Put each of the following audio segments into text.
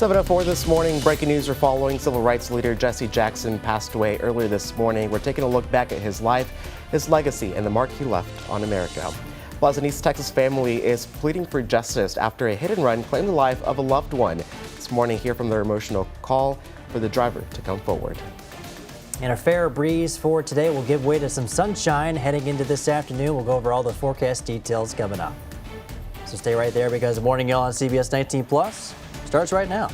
7:04 this morning. Breaking news are following. Civil rights leader Jesse Jackson passed away earlier this morning. We're taking a look back at his life, his legacy, and the mark he left on America. Plus, an East Texas family is pleading for justice after a hit and run claimed the life of a loved one. This morning, hear from their emotional call for the driver to come forward. And a fair breeze for today will give way to some sunshine heading into this afternoon. We'll go over all the forecast details coming up. So stay right there because Morning Y'all on CBS 19 Plus starts right now.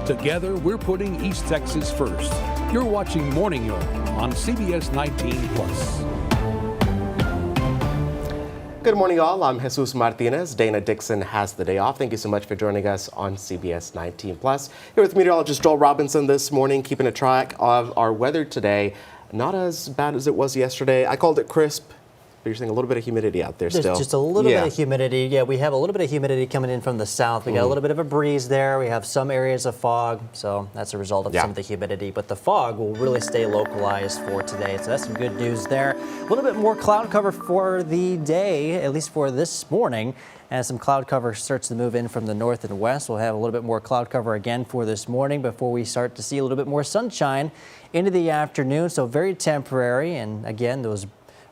Together, we're putting East Texas first. You're watching Morning Y'all on CBS 19 Plus. Good morning, all. I'm Jesus Martinez. Dana Dixon has the day off. Thank you so much for joining us on CBS 19 Plus. Here with meteorologist Joel Robinson this morning, keeping a track of our weather today. Not as bad as it was yesterday. I called it crisp. But you're seeing a little bit of humidity out there still. There's just a little bit of humidity. Yeah, we have a little bit of humidity coming in from the south. We got a little bit of a breeze there. We have some areas of fog, so that's a result of some of the humidity. But the fog will really stay localized for today, so that's some good news there. A little bit more cloud cover for the day, at least for this morning. As some cloud cover starts to move in from the north and west, we'll have a little bit more cloud cover again for this morning before we start to see a little bit more sunshine into the afternoon. So very temporary, and again, those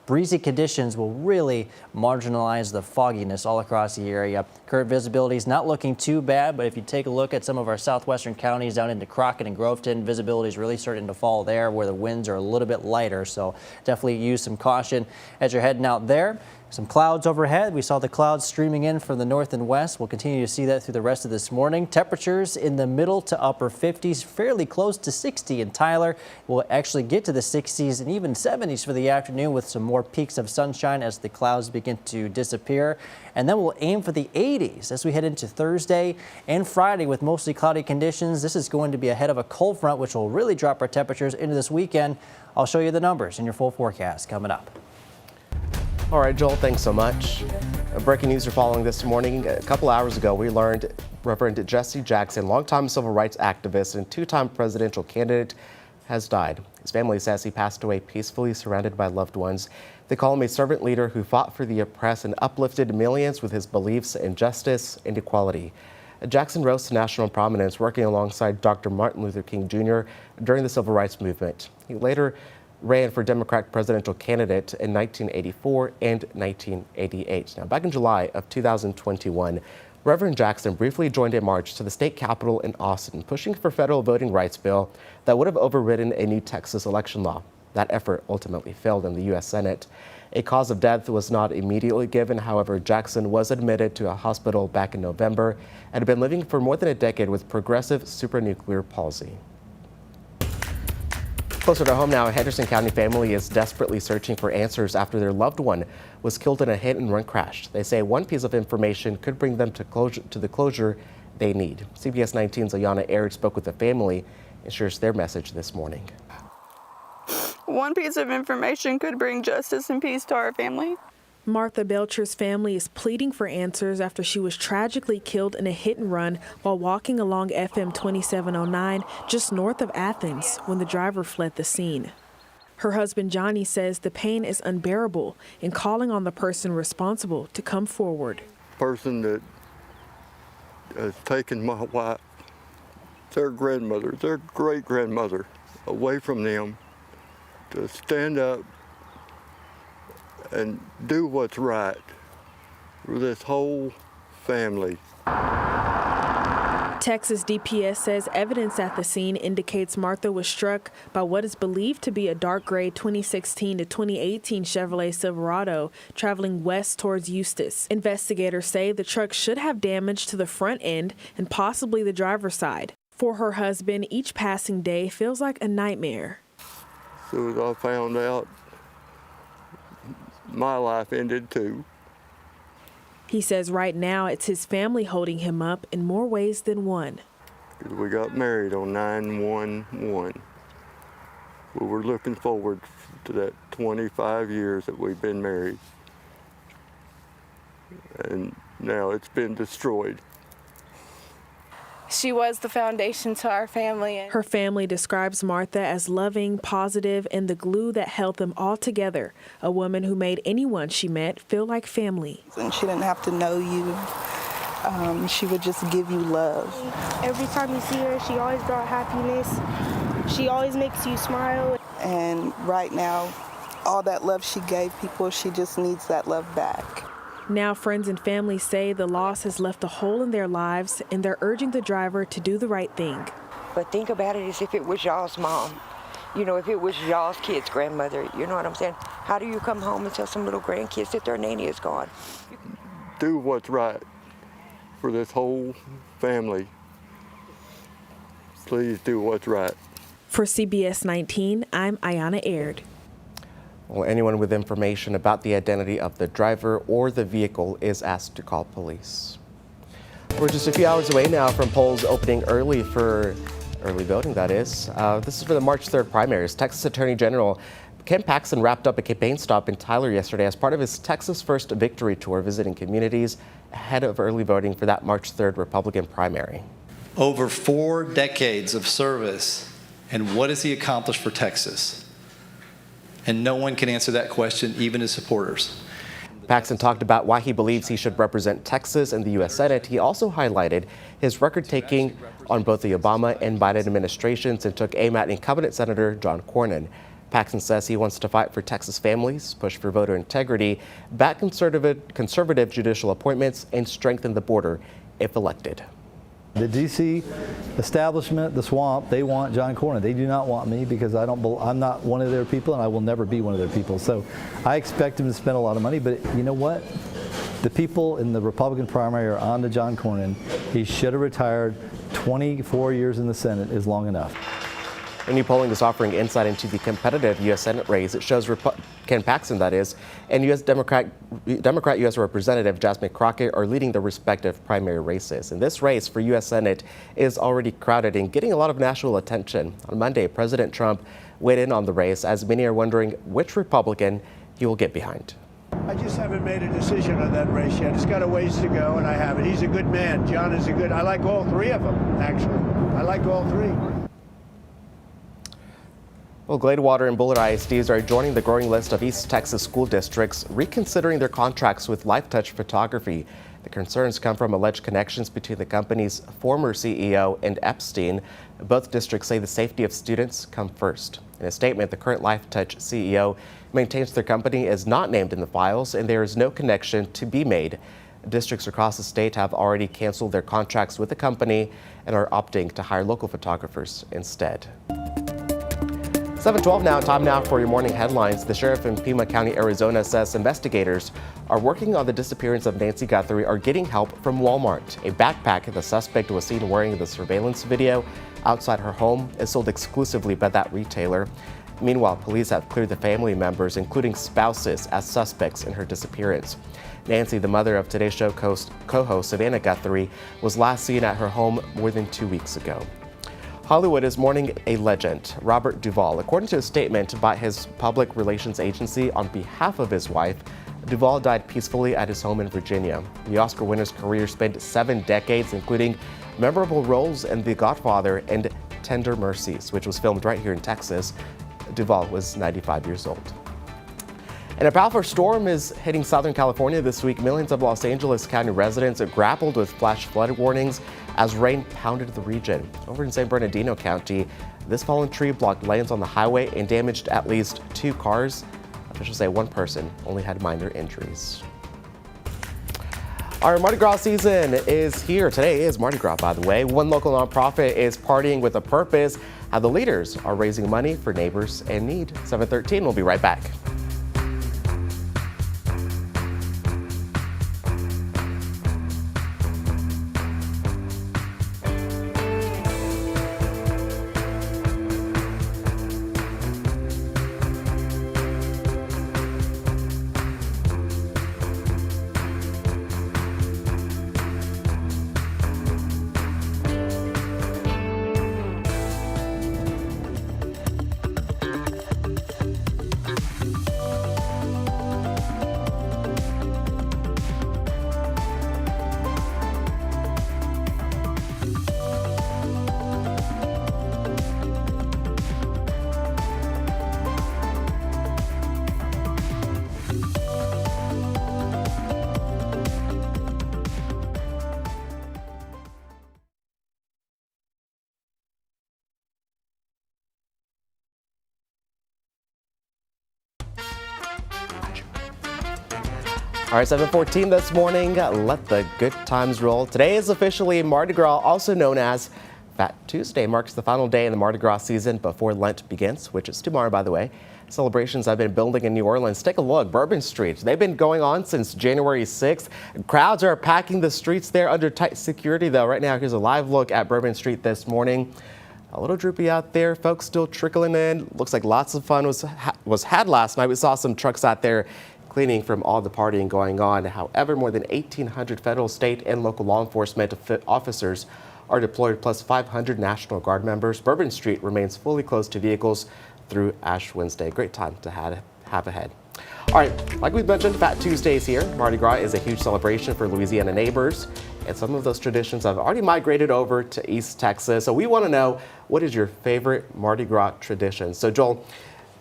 breezy conditions will really marginalize the fogginess all across the area. Current visibility is not looking too bad, but if you take a look at some of our southwestern counties down into Crockett and Groveton, visibility is really starting to fall there where the winds are a little bit lighter. So definitely use some caution as you're heading out there. Some clouds overhead. We saw the clouds streaming in from the north and west. We'll continue to see that through the rest of this morning. Temperatures in the middle to upper 50s, fairly close to 60 in Tyler. We'll actually get to the 60s and even 70s for the afternoon with some more peaks of sunshine as the clouds begin to disappear. And then we'll aim for the 80s as we head into Thursday and Friday with mostly cloudy conditions. This is going to be ahead of a cold front, which will really drop our temperatures into this weekend. I'll show you the numbers in your full forecast coming up. All right, Joel, thanks so much. Breaking news are following this morning. A couple hours ago, we learned Reverend Jesse Jackson, longtime civil rights activist and two-time presidential candidate, has died. His family says he passed away peacefully, surrounded by loved ones. They call him a servant leader who fought for the oppressed and uplifted millions with his beliefs in justice and equality. Jackson rose to national prominence working alongside Dr. Martin Luther King Jr. during the civil rights movement. He later ran for Democratic presidential candidate in 1984 and 1988. Now, back in July of 2021, Reverend Jackson briefly joined a march to the state capitol in Austin, pushing for a federal voting rights bill that would have overridden a new Texas election law. That effort ultimately failed in the U.S. Senate. A cause of death was not immediately given. However, Jackson was admitted to a hospital back in November and had been living for more than a decade with progressive supranuclear palsy. Closer to home now, a Henderson County family is desperately searching for answers after their loved one was killed in a hit-and-run crash. They say one piece of information could bring them to the closure they need. CBS 19's Ayana Aird spoke with the family and shares their message this morning. One piece of information could bring justice and peace to our family. Martha Belcher's family is pleading for answers after she was tragically killed in a hit and run while walking along FM 2709 just north of Athens when the driver fled the scene. Her husband Johnny says the pain is unbearable and calling on the person responsible to come forward. Person that has taken my wife, their grandmother, their great-grandmother away from them to stand up and do what's right for this whole family. Texas DPS says evidence at the scene indicates Martha was struck by what is believed to be a dark gray 2016 to 2018 Chevrolet Silverado traveling west towards Eustis. Investigators say the truck should have damage to the front end and possibly the driver's side. For her husband, each passing day feels like a nightmare. As soon as I found out, my life ended too. He says right now it's his family holding him up in more ways than one. We got married on 9/11. We were looking forward to that 25 years that we've been married. And now it's been destroyed. She was the foundation to our family. Her family describes Martha as loving, positive, and the glue that held them all together. A woman who made anyone she met feel like family. And she didn't have to know you She would just give you love. Every time you see her, she always brought happiness. She always makes you smile. And right now, all that love she gave people, she just needs that love back. Now friends and family say the loss has left a hole in their lives, and they're urging the driver to do the right thing. But think about it as if it was y'all's mom. You know, if it was y'all's kid's grandmother, you know what I'm saying? How do you come home and tell some little grandkids that their nanny is gone? Do what's right for this whole family. Please do what's right. For CBS 19, I'm Ayana Aird. Well, anyone with information about the identity of the driver or the vehicle is asked to call police. We're just a few hours away now from polls opening early for early voting, that is. This is for the March 3rd primaries. Texas Attorney General Ken Paxton wrapped up a campaign stop in Tyler yesterday as part of his Texas First Victory Tour, visiting communities ahead of early voting for that March 3rd Republican primary. Over 4 decades of service, and what has he accomplished for Texas? And no one can answer that question, even his supporters. Paxton talked about why he believes he should represent Texas in the U.S. Senate. He also highlighted his record-taking on both the Obama and Biden administrations and took aim at incumbent Senator John Cornyn. Paxton says he wants to fight for Texas families, push for voter integrity, back conservative judicial appointments, and strengthen the border if elected. The D.C. establishment, the swamp, they want John Cornyn. They do not want me because I'm not one of their people, and I will never be one of their people. So I expect him to spend a lot of money, but you know what? The people in the Republican primary are on to John Cornyn. He should have retired. 24 years in the Senate is long enough. A new polling is offering insight into the competitive U.S. Senate race. It shows Ken Paxton, that is, and U.S. Democrat U.S. Representative Jasmine Crockett are leading the respective primary races. And this race for U.S. Senate is already crowded and getting a lot of national attention. On Monday, President Trump weighed in on the race, as many are wondering which Republican he will get behind. I just haven't made a decision on that race yet. It's got a ways to go, and I haven't. He's a good man. John is I like all three of them, actually. I like all three. Well, Gladewater and Bullard ISDs are joining the growing list of East Texas school districts reconsidering their contracts with LifeTouch Photography. The concerns come from alleged connections between the company's former CEO and Epstein. Both districts say the safety of students come first. In a statement, the current LifeTouch CEO maintains their company is not named in the files and there is no connection to be made. Districts across the state have already canceled their contracts with the company and are opting to hire local photographers instead. 7:12 now, time now for your morning headlines. The sheriff in Pima County, Arizona says investigators are working on the disappearance of Nancy Guthrie are getting help from Walmart. A backpack the suspect was seen wearing in the surveillance video outside her home is sold exclusively by that retailer. Meanwhile, police have cleared the family members, including spouses, as suspects in her disappearance. Nancy, the mother of Today's Show co-host Savannah Guthrie, was last seen at her home more than 2 weeks ago. Hollywood is mourning a legend, Robert Duvall. According to a statement by his public relations agency on behalf of his wife, Duvall died peacefully at his home in Virginia. The Oscar winner's career spanned 7 decades, including memorable roles in The Godfather and Tender Mercies, which was filmed right here in Texas. Duvall was 95 years old. And a powerful storm is hitting Southern California this week. Millions of Los Angeles County residents have grappled with flash flood warnings as rain pounded the region. Over in San Bernardino County, this fallen tree blocked lanes on the highway and damaged at least 2 cars. Officials say 1 person only had minor injuries. Our Mardi Gras season is here. Today is Mardi Gras, by the way. One local nonprofit is partying with a purpose. How the leaders are raising money for neighbors in need. 7:13, we'll be right back. All right, 7:14 this morning. Let the good times roll. Today is officially Mardi Gras, also known as Fat Tuesday. Marks the final day in the Mardi Gras season before Lent begins, which is tomorrow, by the way. Celebrations have been building in New Orleans. Take a look, Bourbon Street. They've been going on since January 6th. Crowds are packing the streets there under tight security, though. Right now, here's a live look at Bourbon Street this morning. A little droopy out there. Folks still trickling in. Looks like lots of fun was had last night. We saw some trucks out there cleaning from all the partying going on. However, more than 1,800 federal, state, and local law enforcement officers are deployed, plus 500 National Guard members. Bourbon Street remains fully closed to vehicles through Ash Wednesday. Great time to have ahead. All right, like we mentioned, Fat Tuesday is here. Mardi Gras is a huge celebration for Louisiana neighbors, and some of those traditions have already migrated over to East Texas. So we want to know, what is your favorite Mardi Gras tradition? So Joel,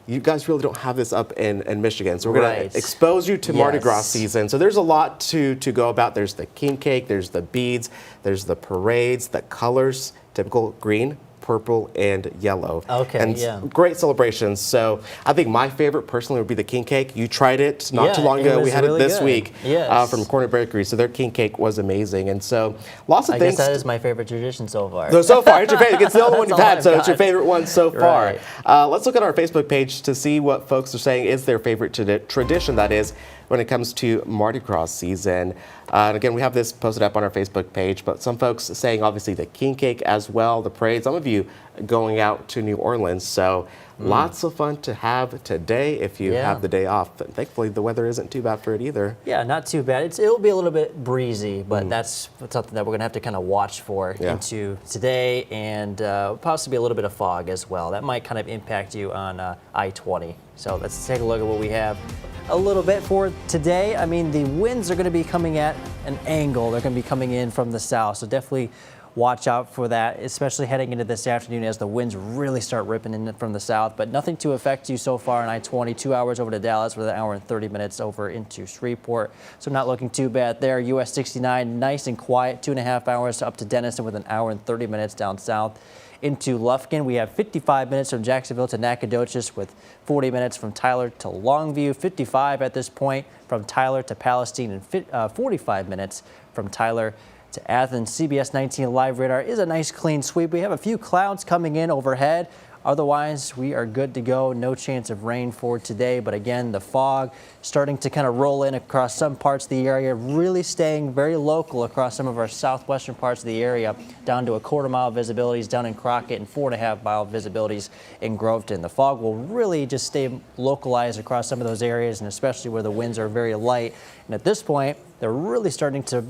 you guys really don't have this up in Michigan, so we're going to expose you to Mardi Gras season. So there's a lot to go about. There's the king cake, there's the beads, there's the parades, the colors, typical green, purple, and yellow. Okay, and great celebrations. So I think my favorite personally would be the king cake. You tried it not too long ago. We had really it this week from Corner Bakery. So their king cake was amazing. And so lots of things. I guess that is my favorite tradition so far. So far, it's your favorite. It's the only one you've had, so it's your favorite one so far. Let's look at our Facebook page to see what folks are saying is their favorite tradition, that is, when it comes to Mardi Gras season. And again, we have this posted up on our Facebook page, but some folks saying obviously the king cake as well, the parade, some of you going out to New Orleans. So lots of fun to have today if you have the day off. And thankfully, the weather isn't too bad for it either. Yeah, not too bad. It'll be a little bit breezy, but that's something that we're going to have to kind of watch for into today, and possibly a little bit of fog as well. That might kind of impact you on I-20. So let's take a look at what we have a little bit for today. I mean, the winds are going to be coming at an angle. They're going to be coming in from the south, so definitely watch out for that, especially heading into this afternoon as the winds really start ripping in from the south. But nothing to affect you so far on I-20. 2 hours over to Dallas with an hour and 30 minutes over into Shreveport. So not looking too bad there. US 69, nice and quiet, 2.5 hours up to Denison with an hour and 30 minutes down south. Into Lufkin, we have 55 minutes from Jacksonville to Nacogdoches with 40 minutes from Tyler to Longview, 55 at this point from Tyler to Palestine, and 45 minutes from Tyler to Athens. CBS19 live radar is a nice clean sweep. We have a few clouds coming in overhead. Otherwise, we are good to go. No chance of rain for today. But again, the fog starting to kind of roll in across some parts of the area, really staying very local across some of our southwestern parts of the area, down to 1/4 mile visibilities down in Crockett and 4.5 mile visibilities in Groveton. The fog will really just stay localized across some of those areas, and especially where the winds are very light. And at this point, they're really starting to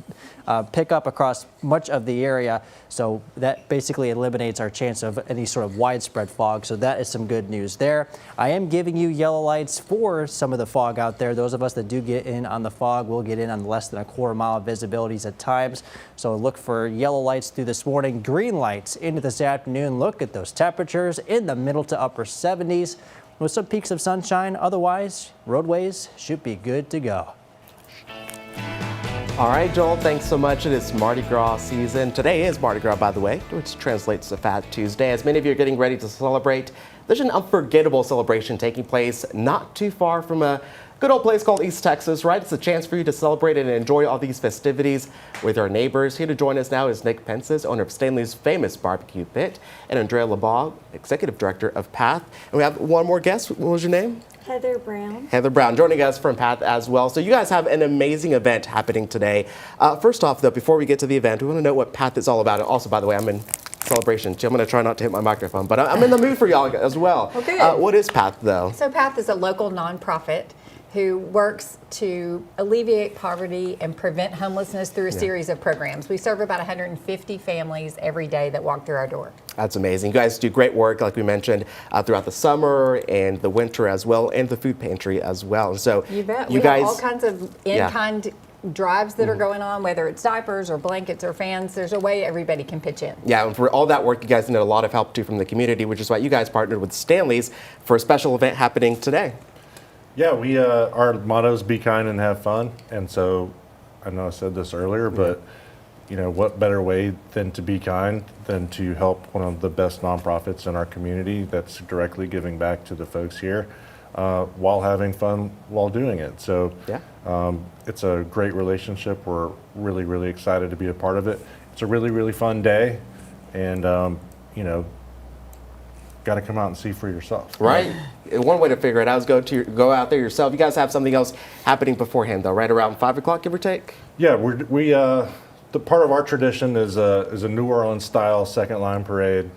pick up across much of the area. So that basically eliminates our chance of any sort of widespread fog. So that is some good news there. I am giving you yellow lights for some of the fog out there. Those of us that do get in on the fog will get in on less than 1/4 mile visibilities at times. So look for yellow lights through this morning, green lights into this afternoon. Look at those temperatures in the middle to upper 70s with some peaks of sunshine. Otherwise, roadways should be good to go. All right, Joel, thanks so much. It is Mardi Gras season. Today is Mardi Gras, by the way, which translates to Fat Tuesday. As many of you are getting ready to celebrate, there's an unforgettable celebration taking place not too far from a good old place called East Texas, right? It's a chance for you to celebrate and enjoy all these festivities with our neighbors. Here to join us now is Nick Pences, owner of Stanley's famous barbecue pit, and Andrea LeBaugh, executive director of PATH. And we have one more guest. What was your name? Heather Brown. Heather Brown joining us from PATH as well. So you guys have an amazing event happening today. First off, though, before we get to the event, we want to know what PATH is all about. And also, by the way, I'm in celebration. I'm going to try not to hit my microphone, but I'm in the mood for y'all as well. Okay. What is PATH, though? So PATH is a local nonprofit who works to alleviate poverty and prevent homelessness through a series of programs. We serve about 150 families every day that walk through our door. That's amazing. You guys do great work, like we mentioned, throughout the summer and the winter as well, and the food pantry as well. And so you bet. You we guys have all kinds of in-kind drives that are going on, whether it's diapers or blankets or fans. There's a way everybody can pitch in. Yeah, and for all that work, you guys need a lot of help too from the community, which is why you guys partnered with Stanley's for a special event happening today. Yeah, we our motto is be kind and have fun, and so I know I said this earlier, but you know, what better way than to be kind than to help one of the best nonprofits in our community that's directly giving back to the folks here. while having fun while doing it. So yeah. It's a great relationship. We're really, really excited to be a part of it. It's a really, really fun day, and you know, got to come out and see for yourself. Right. One way to figure it out is go out there yourself. You guys have something else happening beforehand, though, right around 5 o'clock, give or take? Yeah, the part of our tradition is a New Orleans style second line parade,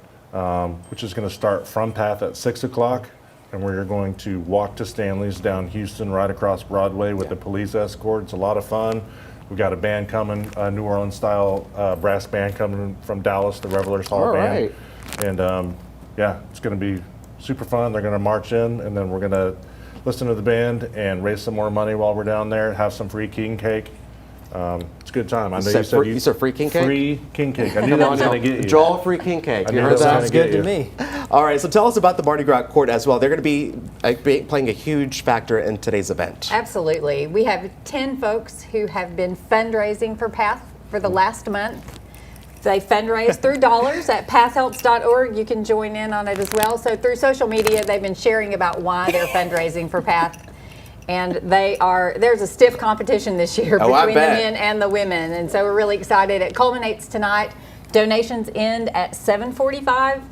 which is going to start from Path at 6 o'clock, and we're going to walk to Stanley's down Houston, right across Broadway with the police escort. It's a lot of fun. We've got a band coming, a New Orleans style brass band coming from Dallas, the Revelers Hall Band. And yeah, it's going to be super fun. They're going to march in, and then we're going to listen to the band and raise some more money while we're down there, have some free king cake. It's a good time. I know you said free king cake? Free king cake. I knew that was going to get you. Joel, free king cake. You heard that? Sounds good to me. All right, so tell us about the Mardi Gras Court as well. They're going to be playing a huge factor in today's event. Absolutely. We have 10 folks who have been fundraising for PATH for the last month. They fundraise through dollars at pathhelps.org. You can join in on it as well. So through social media, they've been sharing about why they're fundraising for PATH. And there's a stiff competition this year between the men and the women. And so we're really excited. It culminates tonight. Donations end at 7:45.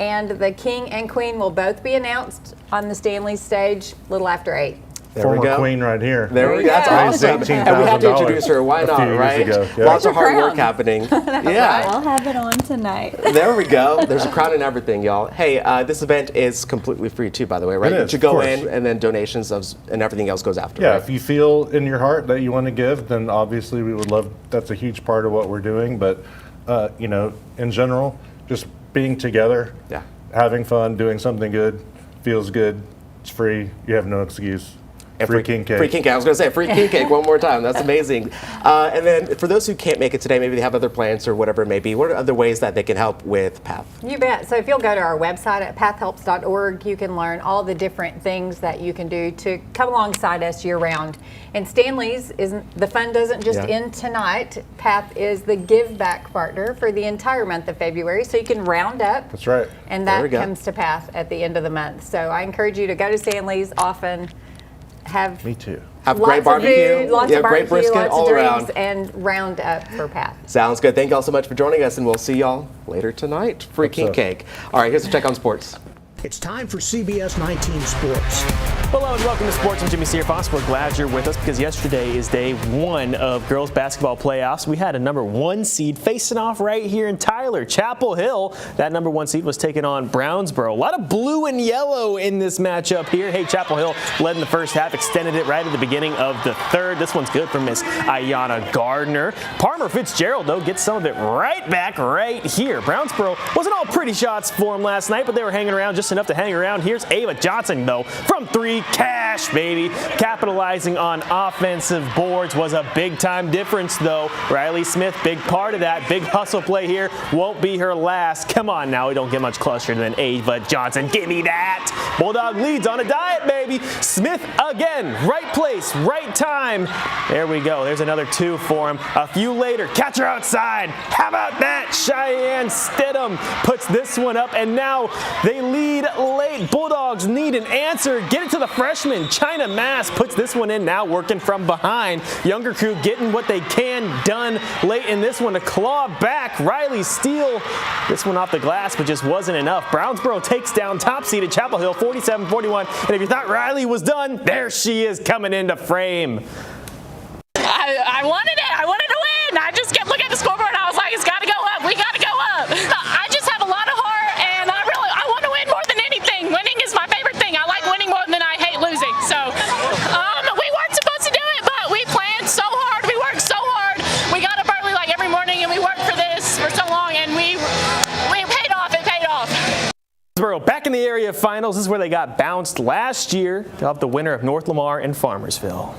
And the king and queen will both be announced on the Stanley stage a little after 8. There Former queen right here. There we go. That's awesome. And we have to introduce her. Why not, right? Yeah. Lots of hard work happening. Yeah. I'll have it on tonight. There we go. There's a crown and everything, y'all. Hey, this event is completely free too, by the way, right? It is, you go in and then donations and everything else goes after. Yeah, right? if you feel in your heart that you want to give, then obviously we would love, that's a huge part of what we're doing. But, you know, in general, just being together, having fun, doing something good, feels good, it's free, you have no excuse. Free king cake. Free king cake. I was going to say free king cake one more time. That's amazing. And then for those who can't make it today, maybe they have other plans or whatever it may be, what are other ways that they can help with PATH? You bet. So if you'll go to our website at pathhelps.org, you can learn all the different things that you can do to come alongside us year round. And Stanley's, the fun doesn't just end tonight. PATH is the give back partner for the entire month of February. So you can round up. That's right. And that comes to PATH at the end of the month. So I encourage you to go to Stanley's often. Me too. Have great barbecue. Food, lots of barbecue, great brisket lots all of drinks, around. and round up for PATH. Sounds good. Thank you all so much for joining us, and we'll see y'all later tonight. Free king cake. All right, here's a check on sports. It's time for CBS19 Sports. Hello and welcome to Sports. I'm Jimmy Searfoss. We're glad you're with us because yesterday is day one of girls basketball playoffs. We had a number 1 seed facing off right here in Tyler, Chapel Hill. That number 1 seed was taking on Brownsboro. A lot of blue and yellow in this matchup here. Hey, Chapel Hill led in the first half, extended it right at the beginning of the third. This one's good for Miss Ayanna Gardner. Palmer Fitzgerald, though, gets some of it right back right here. Brownsboro wasn't all pretty shots for them last night, but they were hanging around just enough to hang around. Here's Ava Johnson, though, from 3, cash, baby. Capitalizing on offensive boards was a big-time difference, though. Riley Smith, big part of that. Big hustle play here. Won't be her last. Come on now, we don't get much closer than Ava Johnson. Give me that. Bulldog leads on a diet, baby. Smith again. Right place, right time. There we go. There's another 2 for him. A few later, catch her outside. How about that? Cheyenne Stidham puts this one up, and now they lead late. Bulldogs need an answer. Get it to the freshman. China Mass puts this one in, now working from behind. Younger crew getting what they can done late in this one to claw back. Riley Steele, this one off the glass, but just wasn't enough. Brownsboro takes down top seeded Chapel Hill 47-41. And if you thought Riley was done, there she is coming into frame. I wanted it. I wanted to win. I just kept looking at the scoreboard and I was like, it's got to go up. We got to go up. I just have a lot of heart and I want to win more than anything. Winning is my favorite thing. I like winning more than I hate losing. So we weren't supposed to do it, but we planned so hard. We worked so hard. We got up early like every morning and we worked for this for so long and we paid off. It paid off. Back in the area finals. This is where they got bounced last year. They'll have the winner of North Lamar and Farmersville.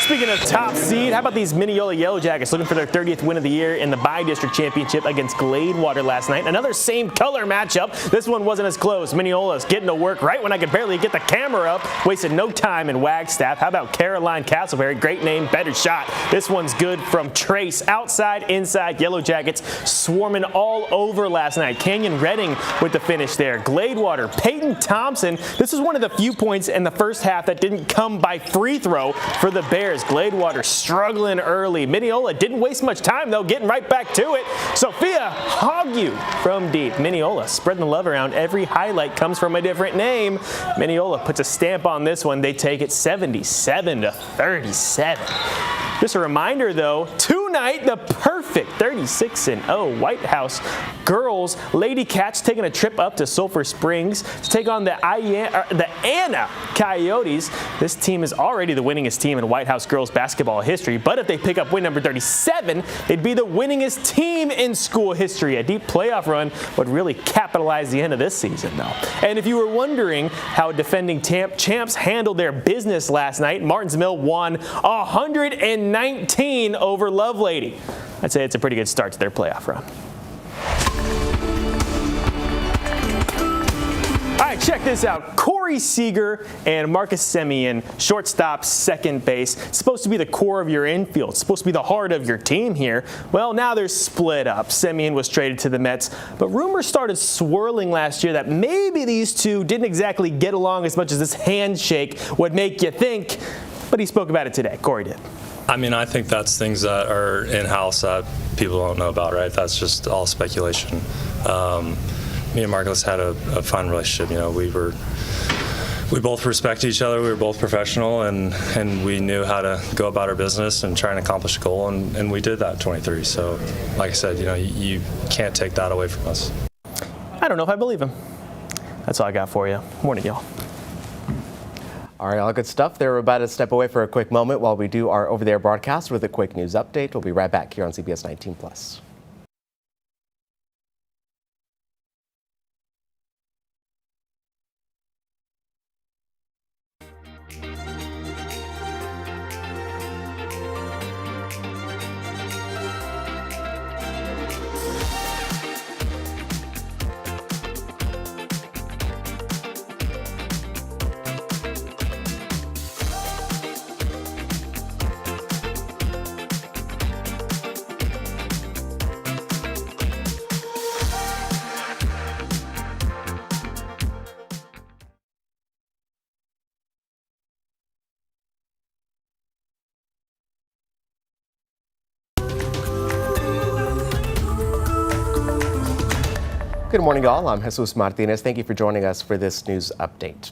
Speaking of top seed, how about these Mineola Yellow Jackets looking for their 30th win of the year in the Bi-District Championship against Gladewater last night. Another same color matchup. This one wasn't as close. Mineola's getting to work right when I could barely get the camera up. Wasted no time in Wagstaff. How about Caroline Castleberry? Great name, better shot. This one's good from Trace. Outside, inside, Yellow Jackets swarming all over last night. Canyon Redding with the finish there. Gladewater, Peyton Thompson. This is one of the few points in the first half that didn't come by free throw for the Bears. Gladewater struggling early. Mineola didn't waste much time, though, getting right back to it. Sophia Hoggu from deep. Mineola spreading the love around. Every highlight comes from a different name. Mineola puts a stamp on this one. They take it 77-37. Just a reminder, though, tonight, the perfect 36-0 White House girls Lady Cats taking a trip up to Sulphur Springs to take on the Anna Coyotes. This team is already the winningest team in White House girls basketball history, but if they pick up win number 37, they'd be the winningest team in school history. A deep playoff run would really capitalize the end of this season, though. And if you were wondering how defending champs handled their business last night, Martins Mill won 119 over Lovelady. I'd say it's a pretty good start to their playoff run. All right, check this out. Corey Seager and Marcus Semien, shortstop, second base. It's supposed to be the core of your infield. It's supposed to be the heart of your team here. Well, now they're split up. Semien was traded to the Mets, but rumors started swirling last year that maybe these two didn't exactly get along as much as this handshake would make you think, but he spoke about it today. Corey did. I mean, I think that's things that are in-house that people don't know about, right? That's just all speculation. Me and Marcus had a fun relationship. You know, we both respect each other. We were both professional, and we knew how to go about our business and try and accomplish a goal, and we did that at 23. So, like I said, you know, you can't take that away from us. I don't know if I believe him. That's all I got for you. Morning, y'all. All right, all good stuff. They're about to step away for a quick moment while we do our over-the-air broadcast with a quick news update. We'll be right back here on CBS 19+. Good morning, all. I'm Jesus Martinez. Thank you for joining us for this news update.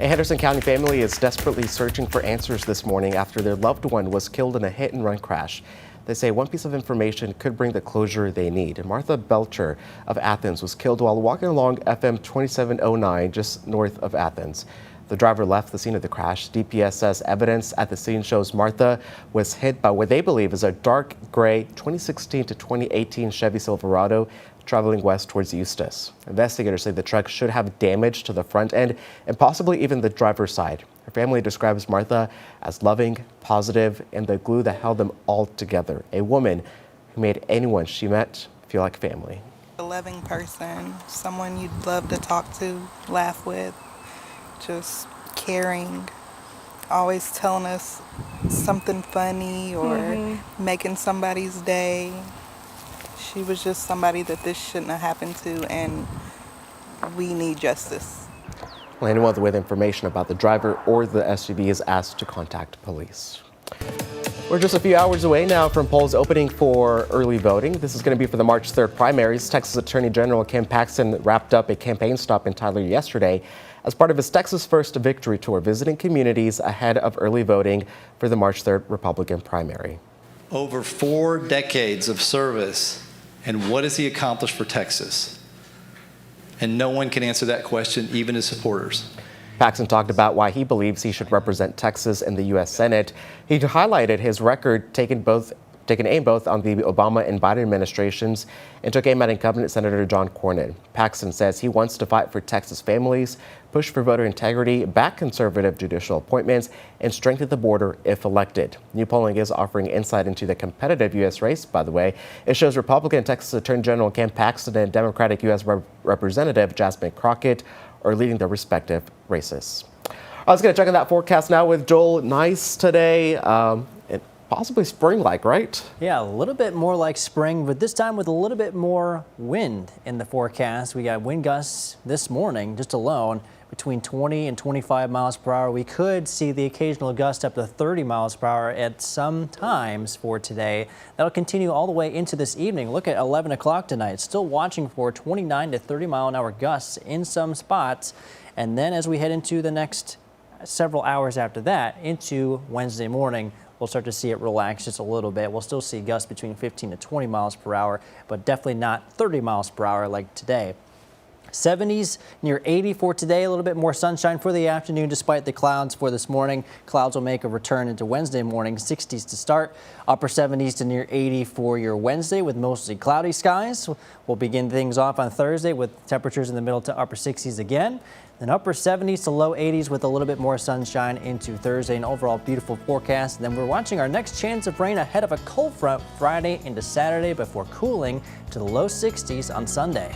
A Henderson County family is desperately searching for answers this morning after their loved one was killed in a hit-and-run crash. They say one piece of information could bring the closure they need. Martha Belcher of Athens was killed while walking along FM 2709 just north of Athens. The driver left the scene of the crash. DPS says evidence at the scene shows Martha was hit by what they believe is a dark gray 2016 to 2018 Chevy Silverado traveling west towards Eustis. Investigators say the truck should have damage to the front end and possibly even the driver's side. Her family describes Martha as loving, positive, and the glue that held them all together. A woman who made anyone she met feel like family. A loving person, someone you'd love to talk to, laugh with, just caring, always telling us something funny or making somebody's day. She was just somebody that this shouldn't have happened to, and we need justice. Well, anyone with information about the driver or the SUV is asked to contact police. We're just a few hours away now from polls opening for early voting. This is going to be for the March 3rd primaries. Texas Attorney General Ken Paxton wrapped up a campaign stop in Tyler yesterday as part of his Texas First Victory Tour, visiting communities ahead of early voting for the March 3rd Republican primary. Over 4 decades of service, and what has he accomplished for Texas? And no one can answer that question, even his supporters. Paxton talked about why he believes he should represent Texas in the U.S. Senate. He highlighted his record taken aim both on the Obama and Biden administrations and took aim at incumbent Senator John Cornyn. Paxton says he wants to fight for Texas families, push for voter integrity, back conservative judicial appointments, and strengthen the border if elected. New polling is offering insight into the competitive U.S. race, by the way. It shows Republican Texas Attorney General Ken Paxton and Democratic U.S. Representative Jasmine Crockett are leading their respective races. Let's get a check on that forecast now with Joel. Nice today. Possibly spring-like, right? Yeah, a little bit more like spring, but this time with a little bit more wind in the forecast. We got wind gusts this morning just alone between 20 and 25 miles per hour. We could see the occasional gust up to 30 miles per hour at some times for today. That'll continue all the way into this evening. Look at 11 o'clock tonight. Still watching for 29 to 30 mile an hour gusts in some spots. And then as we head into the next several hours after that, into Wednesday morning, we'll start to see it relax just a little bit. We'll still see gusts between 15 to 20 miles per hour, but definitely not 30 miles per hour like today. 70s near 80 for today. A little bit more sunshine for the afternoon despite the clouds for this morning. Clouds will make a return into Wednesday morning. 60s to start. Upper 70s to near 80 for your Wednesday with mostly cloudy skies. We'll begin things off on Thursday with temperatures in the middle to upper 60s again. Then upper 70s to low 80s with a little bit more sunshine into Thursday. An overall beautiful forecast. And then we're watching our next chance of rain ahead of a cold front Friday into Saturday before cooling to the low 60s on Sunday.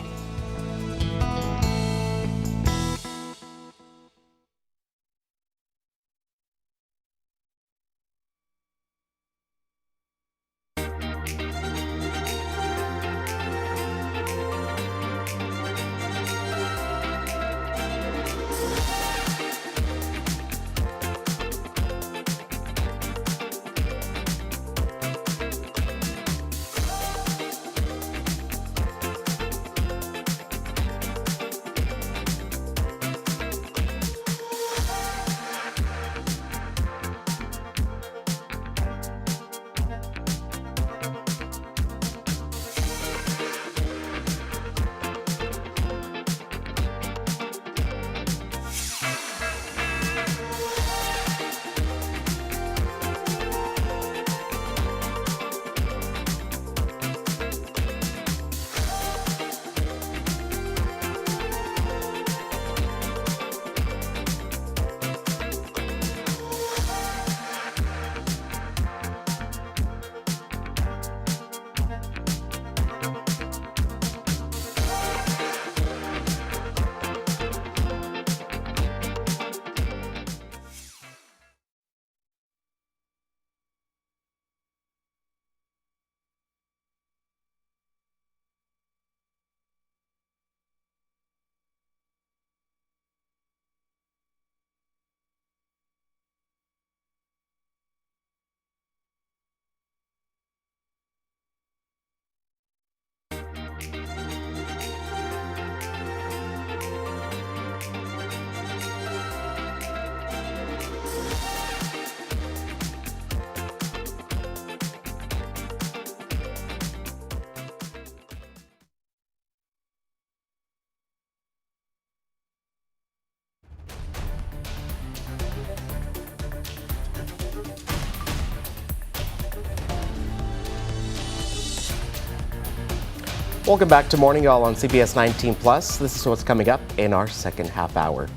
Welcome back to Morning Y'all on CBS 19 Plus. This is what's coming up in our second half hour.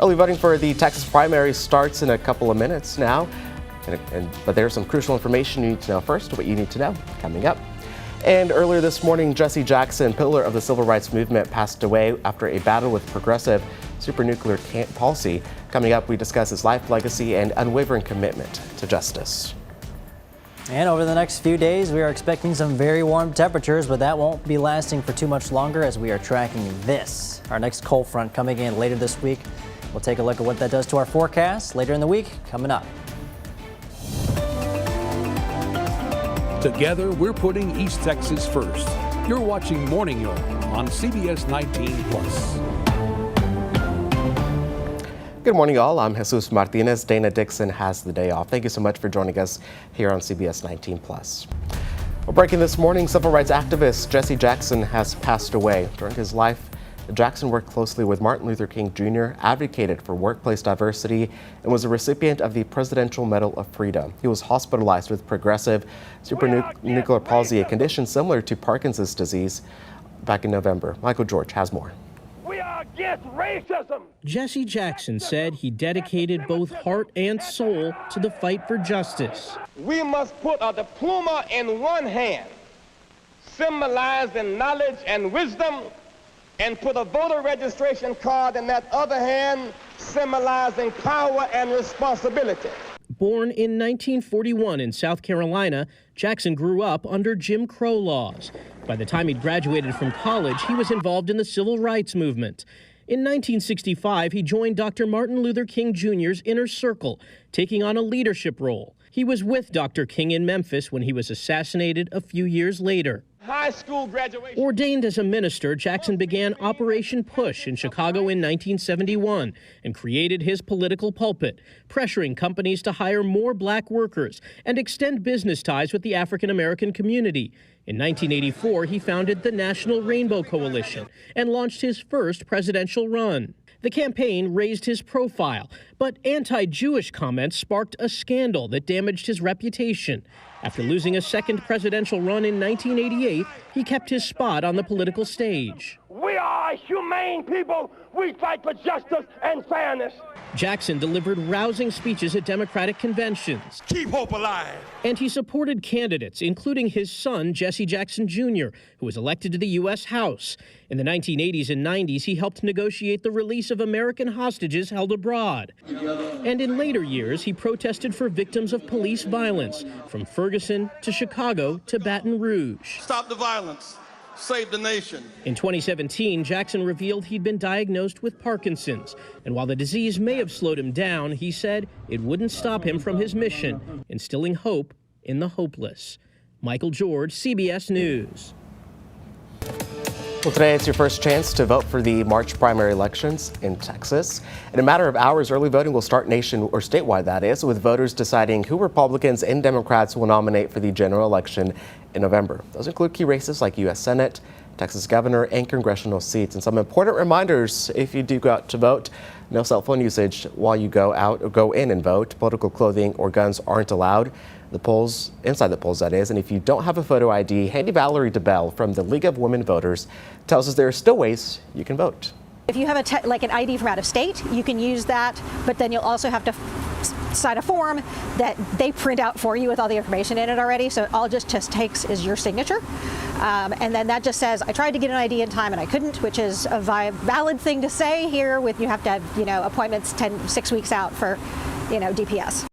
Early voting for the Texas primary starts in a couple of minutes now. But there's some crucial information you need to know first, what you need to know coming up. And earlier this morning, Jesse Jackson, pillar of the civil rights movement, passed away after a battle with progressive supernuclear policy. Coming up, we discuss his life, legacy, and unwavering commitment to justice. And over the next few days, we are expecting some very warm temperatures, but that won't be lasting for too much longer as we are tracking this. Our next cold front coming in later this week. We'll take a look at what that does to our forecast later in the week, coming up. Together, we're putting East Texas first. You're watching Morning Y'all on CBS 19 Plus. Good morning, all. I'm Jesus Martinez. Dana Dixon has the day off. Thank you so much for joining us here on CBS 19 Plus. Well, breaking this morning, civil rights activist Jesse Jackson has passed away. During his life, Jackson worked closely with Martin Luther King Jr., advocated for workplace diversity, and was a recipient of the Presidential Medal of Freedom. He was hospitalized with progressive supranuclear palsy, a condition similar to Parkinson's disease, back in November. Michael George has more. against racism. Jesse Jackson said he dedicated both heart and soul to the fight for justice. We must put a diploma in one hand, symbolizing knowledge and wisdom, and put a voter registration card in that other hand, symbolizing power and responsibility. Born in 1941 in South Carolina, Jackson grew up under Jim Crow laws. By the time he'd graduated from college, he was involved in the civil rights movement. In 1965, he joined Dr. Martin Luther King Jr.'s inner circle, taking on a leadership role. He was with Dr. King in Memphis when he was assassinated a few years later. High school graduation. Ordained as a minister, Jackson began Operation Push in Chicago in 1971 and created his political pulpit, pressuring companies to hire more black workers and extend business ties with the African American community. In 1984, he founded the National Rainbow Coalition and launched his first presidential run. The campaign raised his profile, but anti-Jewish comments sparked a scandal that damaged his reputation. After losing a second presidential run in 1988, he kept his spot on the political stage. We are a humane people. We fight for justice and fairness. Jackson delivered rousing speeches at Democratic conventions. Keep hope alive. And he supported candidates, including his son, Jesse Jackson Jr., who was elected to the U.S. House. In the 1980s and 90s, he helped negotiate the release of American hostages held abroad. And in later years, he protested for victims of police violence, from Ferguson to Chicago to Baton Rouge. Stop the violence. Save the nation. In 2017, Jackson revealed he'd been diagnosed with Parkinson's. And while the disease may have slowed him down, he said it wouldn't stop him from his mission, instilling hope in the hopeless. Michael George, CBS News. Well, today it's your first chance to vote for the March primary elections in Texas. In a matter of hours, early voting will start statewide, that is, with voters deciding who Republicans and Democrats will nominate for the general election in November. Those include key races like U.S. Senate, Texas governor, and congressional seats. And some important reminders if you do go out to vote: no cell phone usage while you go out or go in and vote. Political clothing or guns aren't allowed. The polls, inside the polls, that is. And if you don't have a photo ID, Handy Valerie DeBell from the League of Women Voters tells us there are still ways you can vote. If you have like an ID from out of state, you can use that, but then you'll also have to sign a form that they print out for you with all the information in it already. So all it just takes is your signature. And then that just says, I tried to get an ID in time and I couldn't, which is a valid thing to say here with you have to have, appointments 6 weeks out for, DPS.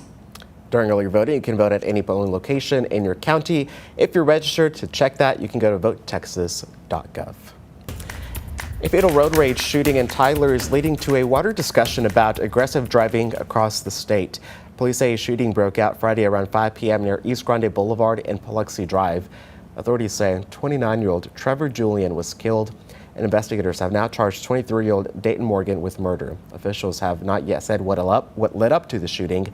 During early voting, you can vote at any polling location in your county. If you're registered, to check that, you can go to votetexas.gov. A fatal road rage shooting in Tyler is leading to a wider discussion about aggressive driving across the state. Police say a shooting broke out Friday around 5 p.m. near East Grande Boulevard and Biloxi Drive. Authorities say 29-year-old Trevor Julian was killed, and investigators have now charged 23-year-old Dayton Morgan with murder. Officials have not yet said what led up to the shooting,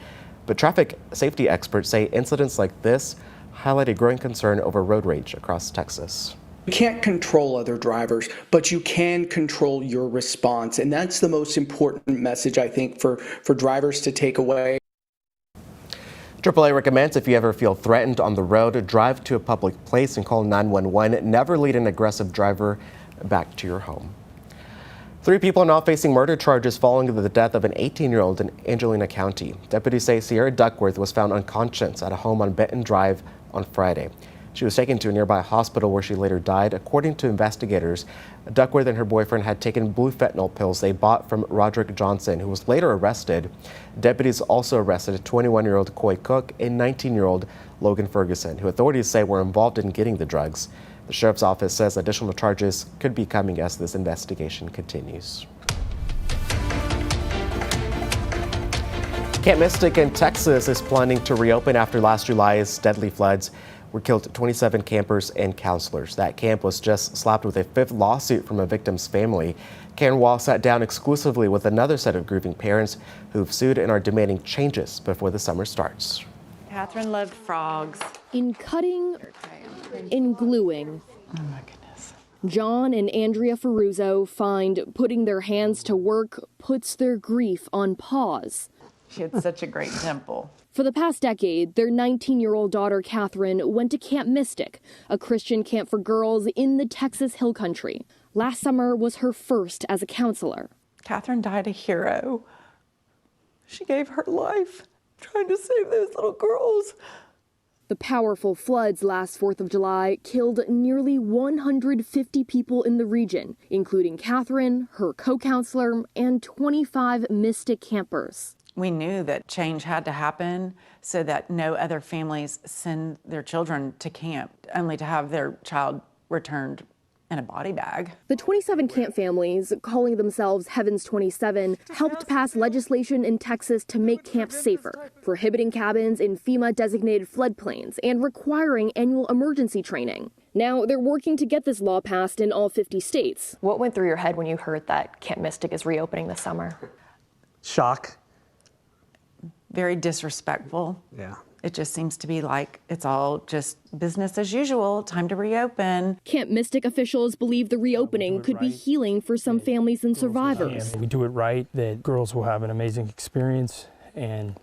but traffic safety experts say incidents like this highlight a growing concern over road rage across Texas. You can't control other drivers, but you can control your response. And that's the most important message, I think, for drivers to take away. AAA recommends if you ever feel threatened on the road, drive to a public place and call 911. Never lead an aggressive driver back to your home. 3 people are now facing murder charges following the death of an 18-year-old in Angelina County. Deputies say Sierra Duckworth was found unconscious at a home on Benton Drive on Friday. She was taken to a nearby hospital where she later died. According to investigators, Duckworth and her boyfriend had taken blue fentanyl pills they bought from Roderick Johnson, who was later arrested. Deputies also arrested 21-year-old Coy Cook and 19-year-old Logan Ferguson, who authorities say were involved in getting the drugs. The sheriff's office says additional charges could be coming as this investigation continues. Camp Mystic in Texas is planning to reopen after last July's deadly floods killed 27 campers and counselors. That camp was just slapped with a 5th lawsuit from a victim's family. Karen Wall sat down exclusively with another set of grieving parents who've sued and are demanding changes before the summer starts. Catherine loved frogs. In cutting, in gluing. Oh my goodness. John and Andrea Ferruzzo find putting their hands to work puts their grief on pause. She had such a great temple. For the past decade, their 19-year-old daughter, Catherine, went to Camp Mystic, a Christian camp for girls in the Texas Hill Country. Last summer was her first as a counselor. Catherine died a hero. She gave her life trying to save those little girls. The powerful floods last 4th of July killed nearly 150 people in the region, including Catherine, her co-counselor, and 25 Mystic campers. We knew that change had to happen so that no other families send their children to camp, only to have their child returned in a body bag. The 27 camp families, calling themselves Heavens 27, helped pass legislation in Texas to make camps safer, prohibiting cabins in FEMA-designated floodplains and requiring annual emergency training. Now they're working to get this law passed in all 50 states. What went through your head when you heard that Camp Mystic is reopening this summer? Shock. Very disrespectful. Yeah. It just seems to be like it's all just business as usual, time to reopen. Camp Mystic officials believe the reopening could be healing for some families and survivors. If we do it right, that girls will have an amazing experience and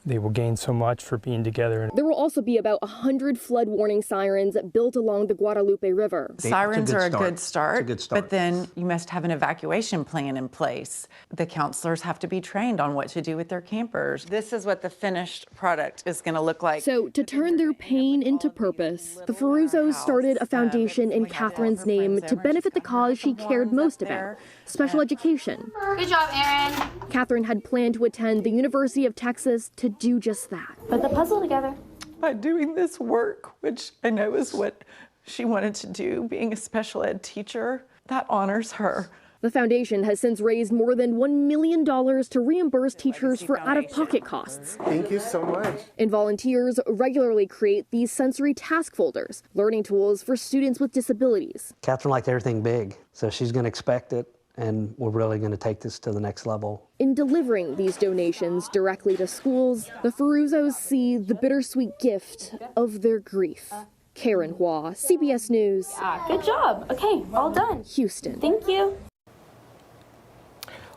they will gain so much for being together. There will also be about 100 flood warning sirens built along the Guadalupe River. Sirens are a good start, It's a good start. but then you must have an evacuation plan in place. The counselors have to be trained on what to do with their campers. This is what the finished product is going to look like. So, to turn their pain into purpose, the Ferruzos started a foundation in Catherine's name to benefit the cause she cared most about, special education. Good job, Erin. Catherine had planned to attend the University of Texas to do just that. Put the puzzle together. By doing this work, which I know is what she wanted to do, being a special ed teacher, that honors her. The foundation has since raised more than $1 million to reimburse teachers for out-of-pocket costs. Thank you so much. And volunteers regularly create these sensory task folders, learning tools for students with disabilities. Catherine liked everything big, so she's going to expect it, and we're really going to take this to the next level. In delivering these donations directly to schools, the Ferruzos see the bittersweet gift of their grief. Karen Hua, CBS News. Good job. Okay, all done. Houston. Thank you.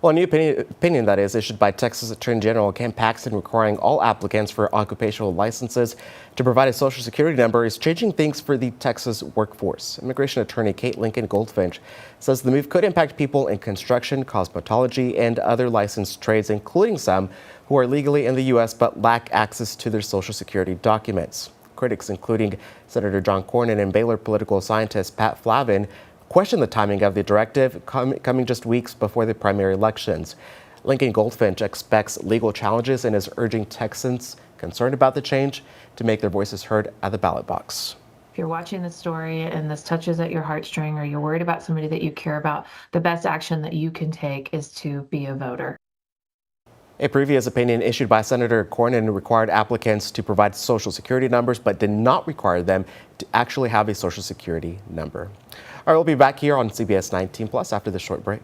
Well, a new opinion that is issued by Texas Attorney General Ken Paxton requiring all applicants for occupational licenses to provide a Social Security number is changing things for the Texas workforce. Immigration attorney Kate Lincoln Goldfinch says the move could impact people in construction, cosmetology, and other licensed trades, including some who are legally in the U.S. but lack access to their Social Security documents. Critics, including Senator John Cornyn and Baylor political scientist Pat Flavin, question the timing of the directive coming just weeks before the primary elections. Lincoln Goldfinch expects legal challenges and is urging Texans concerned about the change to make their voices heard at the ballot box. If you're watching this story and this touches at your heartstring or you're worried about somebody that you care about, the best action that you can take is to be a voter. A previous opinion issued by Senator Cornyn required applicants to provide Social Security numbers but did not require them to actually have a Social Security number. All right, we'll be back here on CBS 19 Plus after this short break.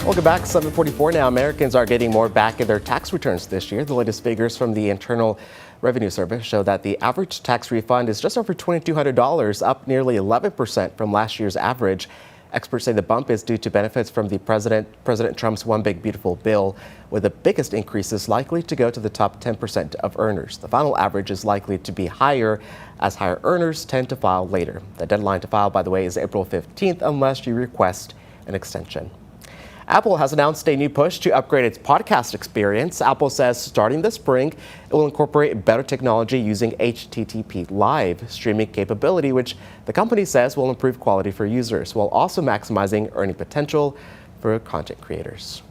Welcome back. 7:44 now. Americans are getting more back in their tax returns this year. The latest figures from the Internal Revenue Service show that the average tax refund is just over $2,200, up nearly 11% from last year's average. Experts say the bump is due to benefits from the President Trump's One Big Beautiful Bill, with the biggest increases likely to go to the top 10% of earners. The final average is likely to be higher, as higher earners tend to file later. The deadline to file, by the way, is April 15th, unless you request an extension. Apple has announced a new push to upgrade its podcast experience. Apple says starting this spring, it will incorporate better technology using HTTP live streaming capability, which the company says will improve quality for users, while also maximizing earning potential for content creators.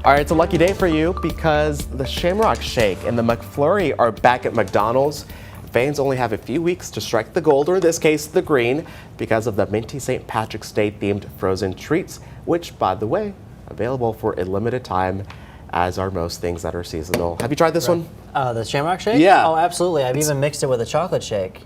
All right, it's a lucky day for you because the Shamrock Shake and the McFlurry are back at McDonald's. Fans only have a few weeks to strike the gold, or in this case, the green, because of the minty St. Patrick's Day themed frozen treats, which, by the way, available for a limited time, as are most things that are seasonal. Have you tried this one? The Shamrock Shake? Yeah. Oh, absolutely. I've even mixed it with a chocolate shake.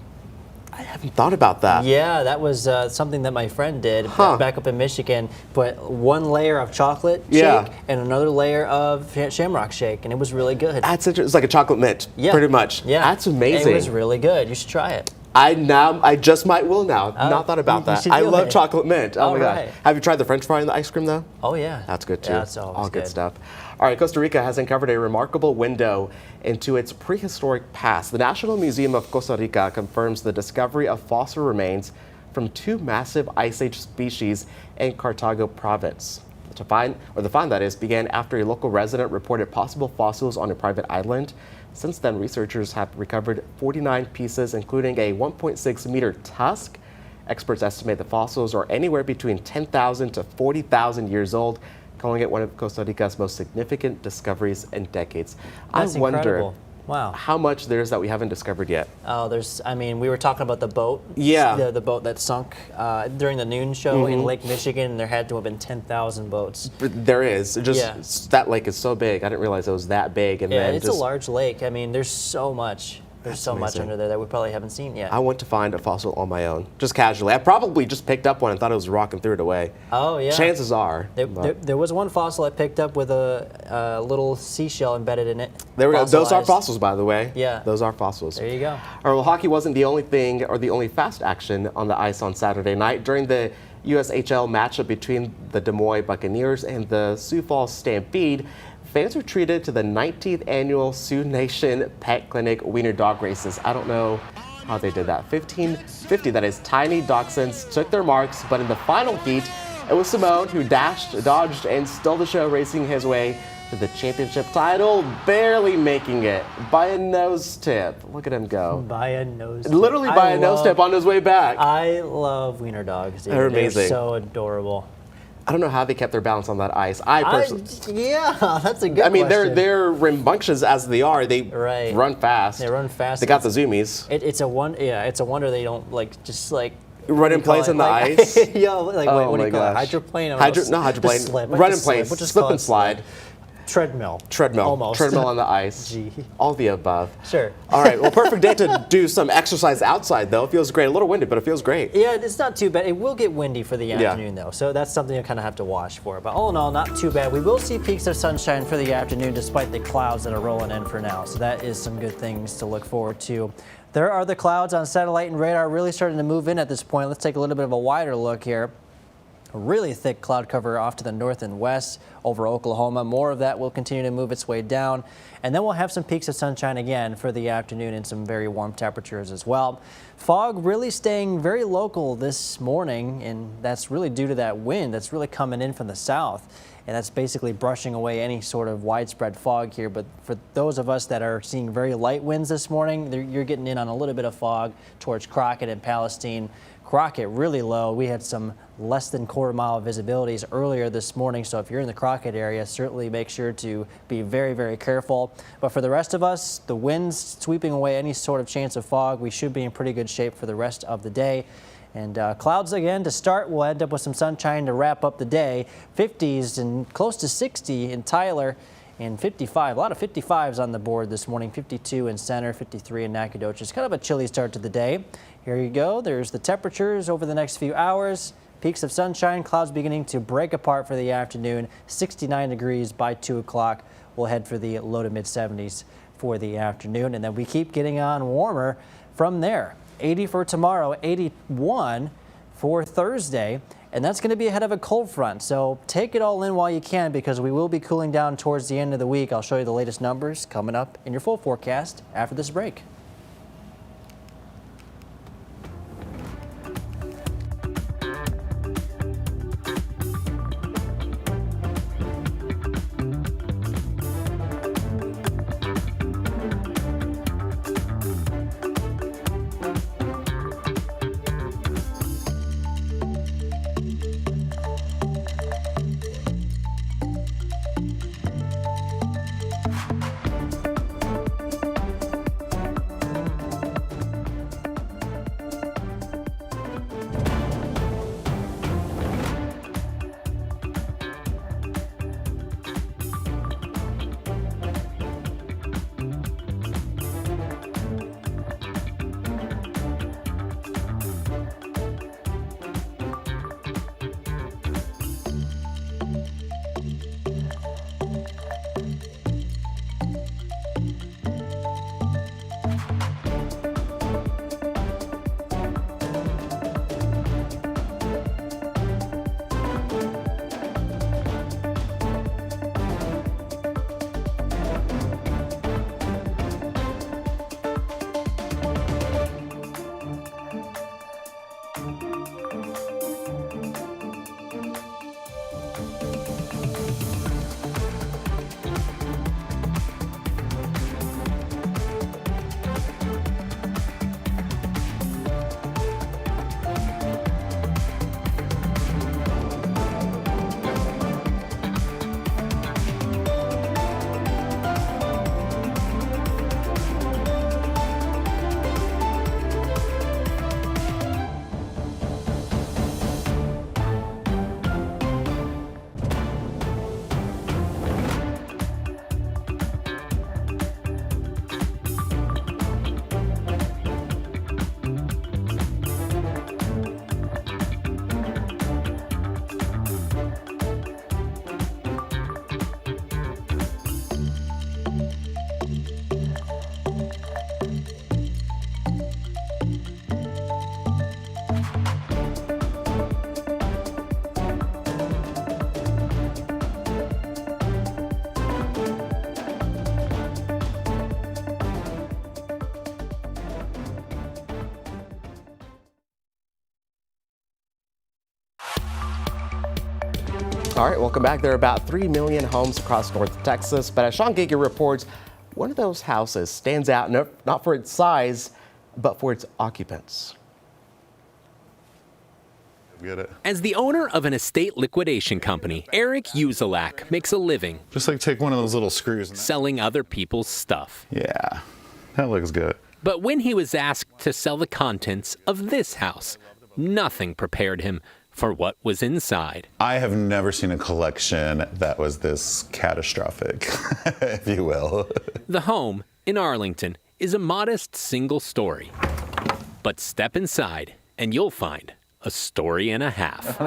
I haven't thought about that. Yeah, that was something that my friend did back up in Michigan. Put one layer of chocolate shake and another layer of Shamrock Shake, and it was really good. That's it's like a chocolate mint, pretty much. Yeah, that's amazing. It was really good. You should try it. I just might will now. Not thought about that. I love chocolate mint. Oh my gosh. Have you tried the French fry in the ice cream though? Oh yeah. That's good too. Yeah, that's always all good good stuff. All right, Costa Rica has uncovered a remarkable window into its prehistoric past. The National Museum of Costa Rica confirms the discovery of fossil remains from 2 massive Ice Age species in Cartago province. The find that is began after a local resident reported possible fossils on a private island. Since then, researchers have recovered 49 pieces, including a 1.6 meter tusk. Experts estimate the fossils are anywhere between 10,000 to 40,000 years old, calling it one of Costa Rica's most significant discoveries in decades. That's I wonder incredible. Wow. how much there is that we haven't discovered yet. Oh, we were talking about the boat. Yeah. The boat that sunk during the noon show in Lake Michigan, and there had to have been 10,000 boats. But there is. That lake is so big. I didn't realize it was that big. And then it's a large lake. I mean, there's so much. There's so much amazing. under there that we probably haven't seen yet. I went to find a fossil on my own, just casually. I probably just picked up one and thought it was a rock and threw it away. Oh, yeah. Chances are. There was one fossil I picked up with a little seashell embedded in it. There we go. Those are fossils, by the way. Yeah. Those are fossils. There you go. All right, well, hockey wasn't the only thing or the only fast action on the ice on Saturday night. During the USHL matchup between the Des Moines Buccaneers and the Sioux Falls Stampede, fans were treated to the 19th annual Sioux Nation Pet Clinic Wiener Dog Races. I don't know how they did that. 1550, that is, tiny dachshunds took their marks, but in the final heat, it was Simone who dashed, dodged, and stole the show, racing his way to the championship title, barely making it by a nose tip. Look at him go. By a nose tip. Literally by a nose tip on his way back. I love wiener dogs. Dude. They're amazing. They're so adorable. I don't know how they kept their balance on that ice. I personally, yeah, that's a good. I mean, question. they're rambunctious as they are. They run fast. They run fast. They got the zoomies. It's a wonder they don't run in place on the ice. Yeah, what do you call it? Hydroplane? Hydroplane. Run in place. Slip and slide. Treadmill. Almost. Treadmill on the ice. Gee. All the above. Sure. All right. Well, perfect day to do some exercise outside, though. It feels great. A little windy, but it feels great. Yeah, it's not too bad. It will get windy for the afternoon, though. So that's something you kind of have to watch for. But all in all, not too bad. We will see peaks of sunshine for the afternoon, despite the clouds that are rolling in for now. So that is some good things to look forward to. There are the clouds on satellite and radar really starting to move in at this point. Let's take a little bit of a wider look here. A really thick cloud cover off to the north and west over Oklahoma. More of that will continue to move its way down. And then we'll have some peaks of sunshine again for the afternoon and some very warm temperatures as well. Fog really staying very local this morning, and that's really due to that wind that's really coming in from the south. And that's basically brushing away any sort of widespread fog here. But for those of us that are seeing very light winds this morning, you're getting in on a little bit of fog towards Crockett and Palestine. Crockett really low. We had some less than quarter-mile visibilities earlier this morning, so if you're in the Crockett area, certainly make sure to be very, very careful. But for the rest of us, the wind's sweeping away any sort of chance of fog. We should be in pretty good shape for the rest of the day. And clouds again to start. We'll end up with some sunshine to wrap up the day. 50s and close to 60 in Tyler. And 55, a lot of 55s on the board this morning. 52 in Center, 53 in Nacogdoches. Kind of a chilly start to the day. Here you go. There's the temperatures over the next few hours. Peaks of sunshine, clouds beginning to break apart for the afternoon. 69 degrees by 2 o'clock. We'll head for the low to mid 70s for the afternoon. And then we keep getting on warmer from there. 80 for tomorrow, 81 for Thursday. And that's going to be ahead of a cold front. So take it all in while you can, because we will be cooling down towards the end of the week. I'll show you the latest numbers coming up in your full forecast after this break. All right, welcome back. There are about 3 million homes across North Texas, but as Sean Giga reports, one of those houses stands out not for its size, but for its occupants. As the owner of an estate liquidation company, Eric Uzelak makes a living just like take one of those little screws selling other people's stuff. Yeah, that looks good. But when he was asked to sell the contents of this house, nothing prepared him for what was inside. I have never seen a collection that was this catastrophic, if you will. The home in Arlington is a modest single story. But step inside and you'll find a story and a half.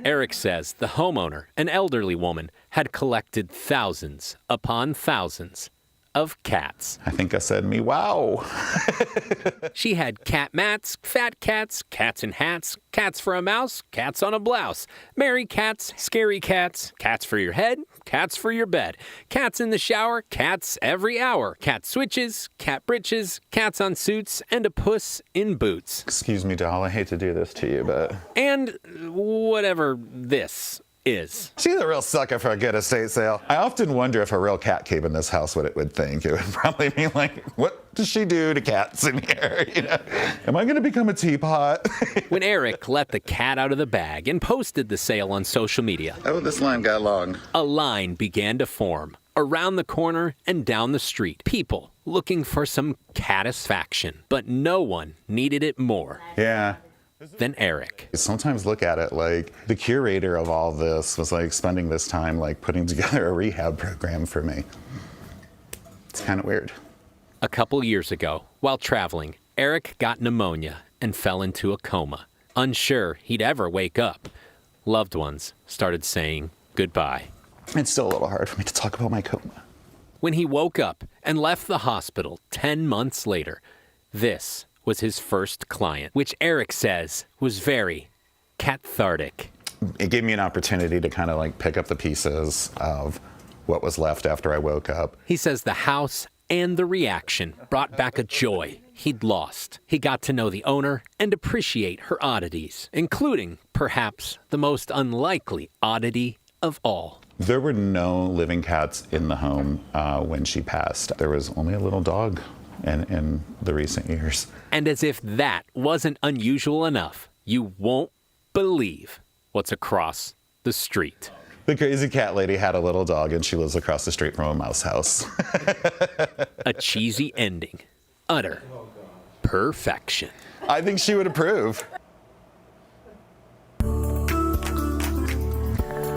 Eric says the homeowner, an elderly woman, had collected thousands upon thousands of cats. I think I said me wow. She had cat mats, fat cats, cats in hats, cats for a mouse, cats on a blouse, merry cats, scary cats, cats for your head, cats for your bed, cats in the shower, cats every hour, cat switches, cat britches, cats on suits, and a puss in boots. Excuse me, doll, I hate to do this to you, but... And whatever this is. She's a real sucker for a good estate sale. I often wonder if a real cat came in this house, what it would think. It would probably be like, what does she do to cats in here? You know? Am I going to become a teapot? When Eric let the cat out of the bag and posted the sale on social media, oh, this line got long. A line began to form around the corner and down the street. People looking for some catisfaction, but no one needed it more. Yeah. Than Eric. Sometimes look at it like the curator of all this was like spending this time like putting together a rehab program for me. It's kind of weird. A couple years ago, while traveling, Eric got pneumonia and fell into a coma. unsure he'd ever wake up. Loved ones started saying goodbye. It's still a little hard for me to talk about my coma. When he woke up and left the hospital 10 months later, this was his first client, which Eric says was very cathartic. It gave me an opportunity to kind of like pick up the pieces of what was left after I woke up. He says the house and the reaction brought back a joy he'd lost. He got to know the owner and appreciate her oddities, including perhaps the most unlikely oddity of all. There were no living cats in the home when she passed. There was only a little dog in the recent years. And as if that wasn't unusual enough, you won't believe what's across the street. The crazy cat lady had a little dog and she lives across the street from a mouse house. A cheesy ending. Utter perfection. I think she would approve.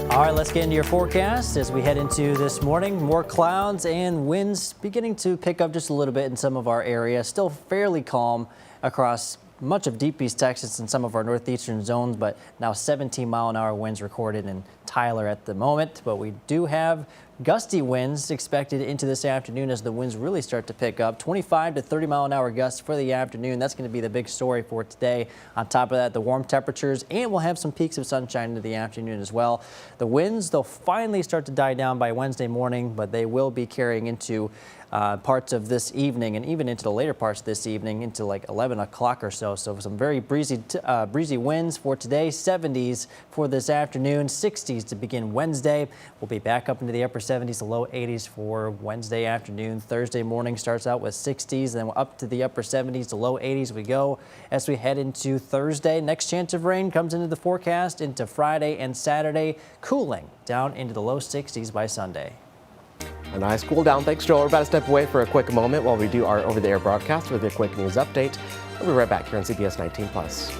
All right, let's get into your forecast as we head into this morning. More clouds and winds beginning to pick up just a little bit in some of our area. Still fairly calm across much of Deep East Texas and some of our northeastern zones, but now 17-mile-an-hour winds recorded in Tyler at the moment. But we do have gusty winds expected into this afternoon as the winds really start to pick up. 25 to 30-mile-an-hour gusts for the afternoon. That's going to be the big story for today. On top of that, the warm temperatures, and we'll have some peaks of sunshine into the afternoon as well. The winds, they'll finally start to die down by Wednesday morning, but they will be carrying into parts of this evening and even into the later parts of this evening into like 11 o'clock or so. So some very breezy winds for today, 70s for this afternoon, 60s to begin Wednesday. We'll be back up into the upper 70s to low 80s for Wednesday afternoon. Thursday morning starts out with 60s, then up to the upper 70s to low 80s we go as we head into Thursday. Next chance of rain comes into the forecast into Friday and Saturday, cooling down into the low 60s by Sunday. A nice cool down. Thanks, Joel. We're about to step away for a quick moment while we do our over-the-air broadcast with a quick news update. We'll be right back here on CBS 19 Plus.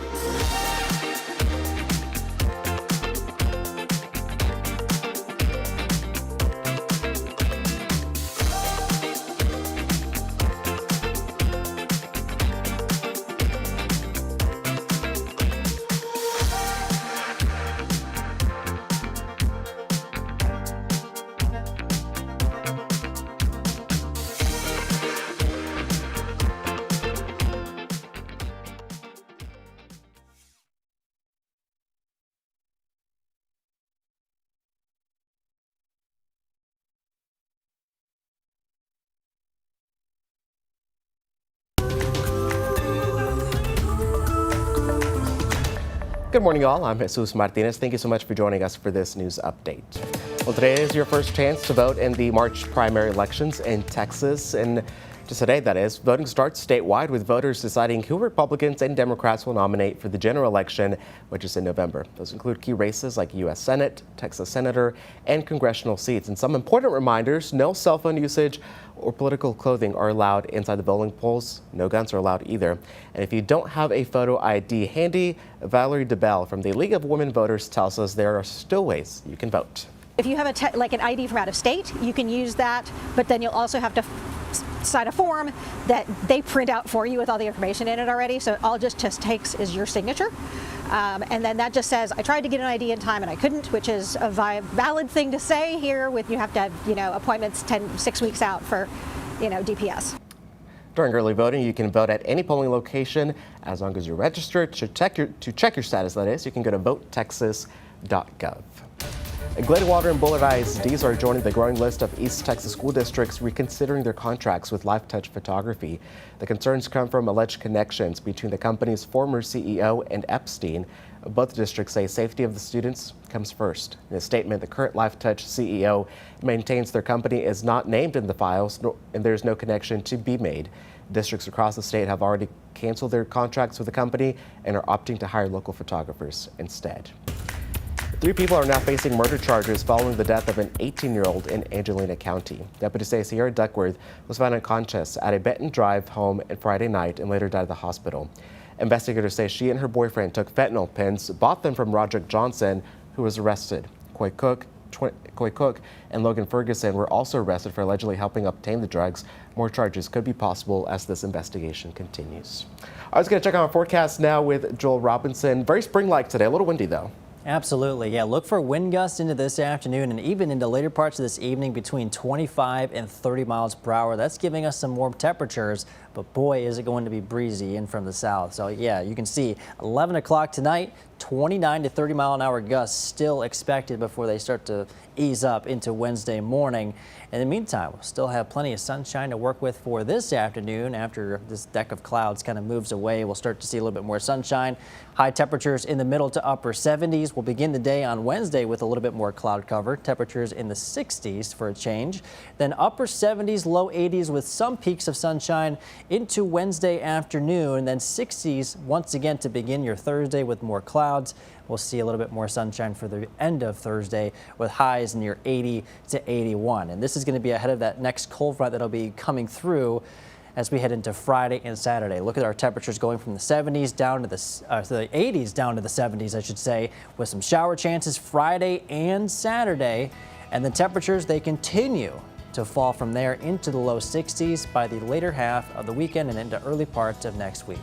Good morning, all. I'm Jesus Martinez. Thank you so much for joining us for this news update. Well, today is your first chance to vote in the March primary elections in Texas. And just today, that is, voting starts statewide with voters deciding who Republicans and Democrats will nominate for the general election, which is in November. Those include key races like U.S. Senate, Texas Senator, and congressional seats. And some important reminders: no cell phone usage or political clothing are allowed inside the voting polls. No guns are allowed either. And if you don't have a photo ID handy, Valerie DeBell from the League of Women Voters tells us there are still ways you can vote. If you have like an ID from out of state, you can use that, but then you'll also have to sign a form that they print out for you with all the information in it already. So all it just takes is your signature. And then that just says, I tried to get an ID in time and I couldn't, which is a valid thing to say here with you have to have, appointments 6 weeks out for, DPS. During early voting, you can vote at any polling location as long as you're registered. To check your status, that is, you can go to votetexas.gov. Gladewater and Bullard ISDs are joining the growing list of East Texas school districts reconsidering their contracts with LifeTouch Photography. The concerns come from alleged connections between the company's former CEO and Epstein. Both districts say safety of the students comes first. In a statement, the current LifeTouch CEO maintains their company is not named in the files and there's no connection to be made. Districts across the state have already canceled their contracts with the company and are opting to hire local photographers instead. 3 people are now facing murder charges following the death of an 18-year-old in Angelina County. Deputies say Sierra Duckworth was found unconscious at a Benton Drive home on Friday night and later died at the hospital. Investigators say she and her boyfriend took fentanyl pens, bought them from Roderick Johnson, who was arrested. Coy Cook, Coy Cook and Logan Ferguson were also arrested for allegedly helping obtain the drugs. More charges could be possible as this investigation continues. I was going to check on our forecast now with Joel Robinson. Very spring-like today, a little windy though. Absolutely, yeah. Look for wind gusts into this afternoon and even into later parts of this evening between 25 and 30 miles per hour. That's giving us some warm temperatures, but boy, is it going to be breezy in from the south. So yeah, you can see 11 o'clock tonight, 29 to 30 mile an hour gusts still expected before they start to ease up into Wednesday morning. In the meantime, we'll still have plenty of sunshine to work with for this afternoon. After this deck of clouds kind of moves away, we'll start to see a little bit more sunshine. High temperatures in the middle to upper 70s. We'll begin the day on Wednesday with a little bit more cloud cover. Temperatures in the 60s for a change. Then upper 70s, low 80s with some peaks of sunshine into Wednesday afternoon. Then 60s once again to begin your Thursday with more clouds. We'll see a little bit more sunshine for the end of Thursday with highs near 80 to 81. And this is going to be ahead of that next cold front that'll be coming through as we head into Friday and Saturday. Look at our temperatures going from the 70s down to the 80s down to the 70s, I should say, with some shower chances Friday and Saturday. And the temperatures, they continue to fall from there into the low 60s by the later half of the weekend and into early parts of next week.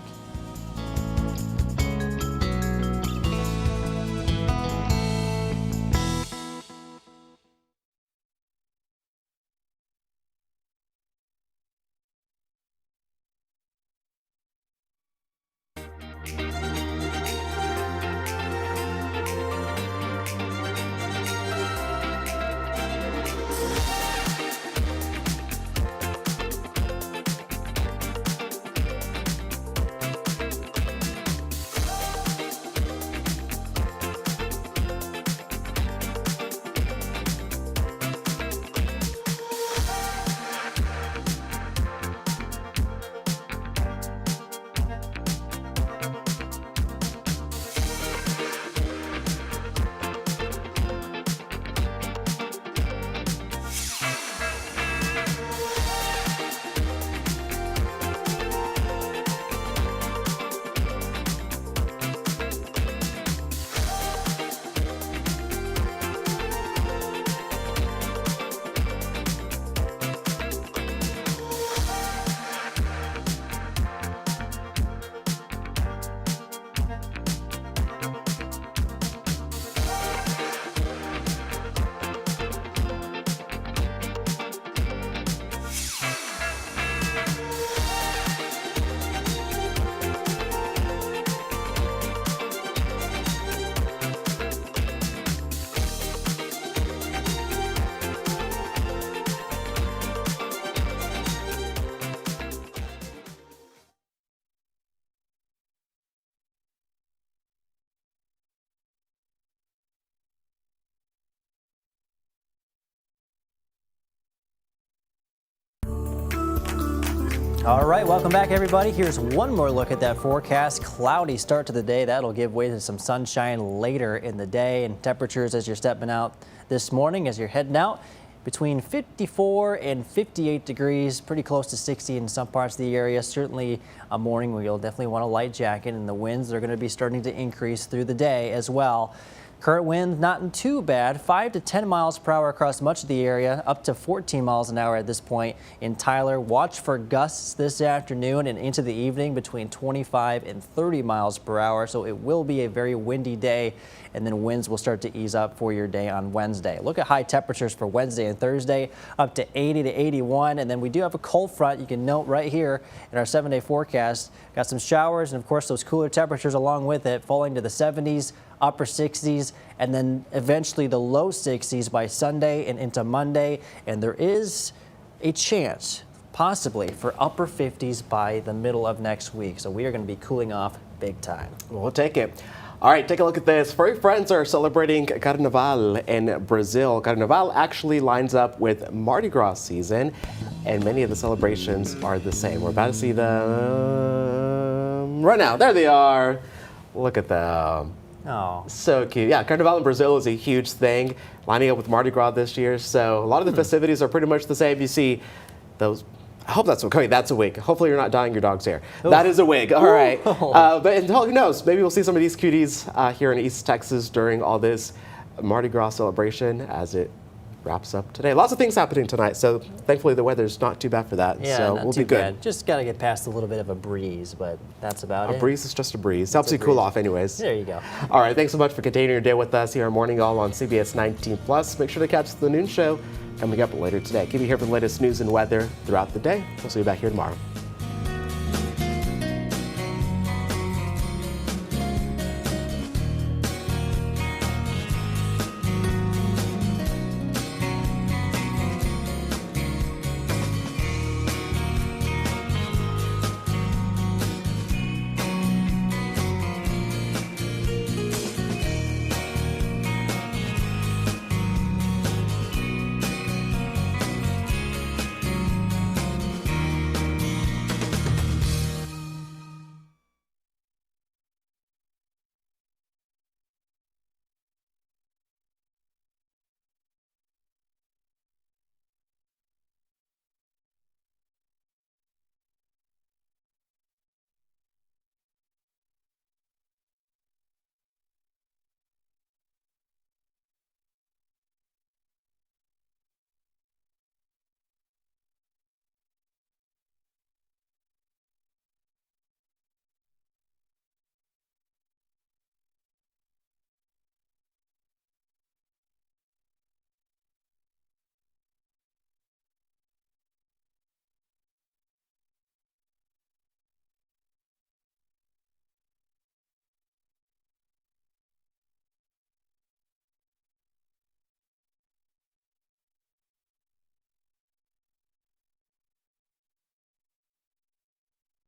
All right, welcome back, everybody. Here's one more look at that forecast. Cloudy start to the day. That'll give way to some sunshine later in the day, and temperatures as you're stepping out this morning, as you're heading out, between 54 and 58 degrees, pretty close to 60 in some parts of the area. Certainly a morning where you'll definitely want a light jacket, and the winds are going to be starting to increase through the day as well. Current wind not too bad, 5 to 10 miles per hour across much of the area, up to 14 miles an hour at this point in Tyler. Watch for gusts this afternoon and into the evening between 25 and 30 miles per hour. So it will be a very windy day, and then winds will start to ease up for your day on Wednesday. Look at high temperatures for Wednesday and Thursday, up to 80 to 81. And then we do have a cold front. You can note right here in our 7-day forecast, got some showers and of course those cooler temperatures along with it, falling to the 70s, upper 60s, and then eventually the low 60s by Sunday and into Monday. And there is a chance possibly for upper 50s by the middle of next week. So we are going to be cooling off big time. We'll take it. All right, take a look at this. Furry friends are celebrating Carnaval in Brazil. Carnaval actually lines up with Mardi Gras season, and many of the celebrations are the same. We're about to see them right now. There they are. Look at them. Oh, so cute. Yeah, Carnival in Brazil is a huge thing, lining up with Mardi Gras this year. So a lot of the festivities are pretty much the same. You see those. I hope that's okay. That's a wig. Hopefully you're not dyeing your dog's hair. Oof. That is a wig. All right. But who knows? Maybe we'll see some of these cuties here in East Texas during all this Mardi Gras celebration as it wraps up today. Lots of things happening tonight, so thankfully the weather's not too bad for that. Yeah, so not we'll too be good. bad. Just got to get past a little bit of a breeze, but that's about it. A breeze is just a breeze. Helps you cool off anyways. There you go. All right, thanks so much for continuing your day with us here on Morning Y'all on CBS 19 Plus. Make sure to catch the noon show coming up later today. Keep you here for the latest news and weather throughout the day. We'll see you back here tomorrow.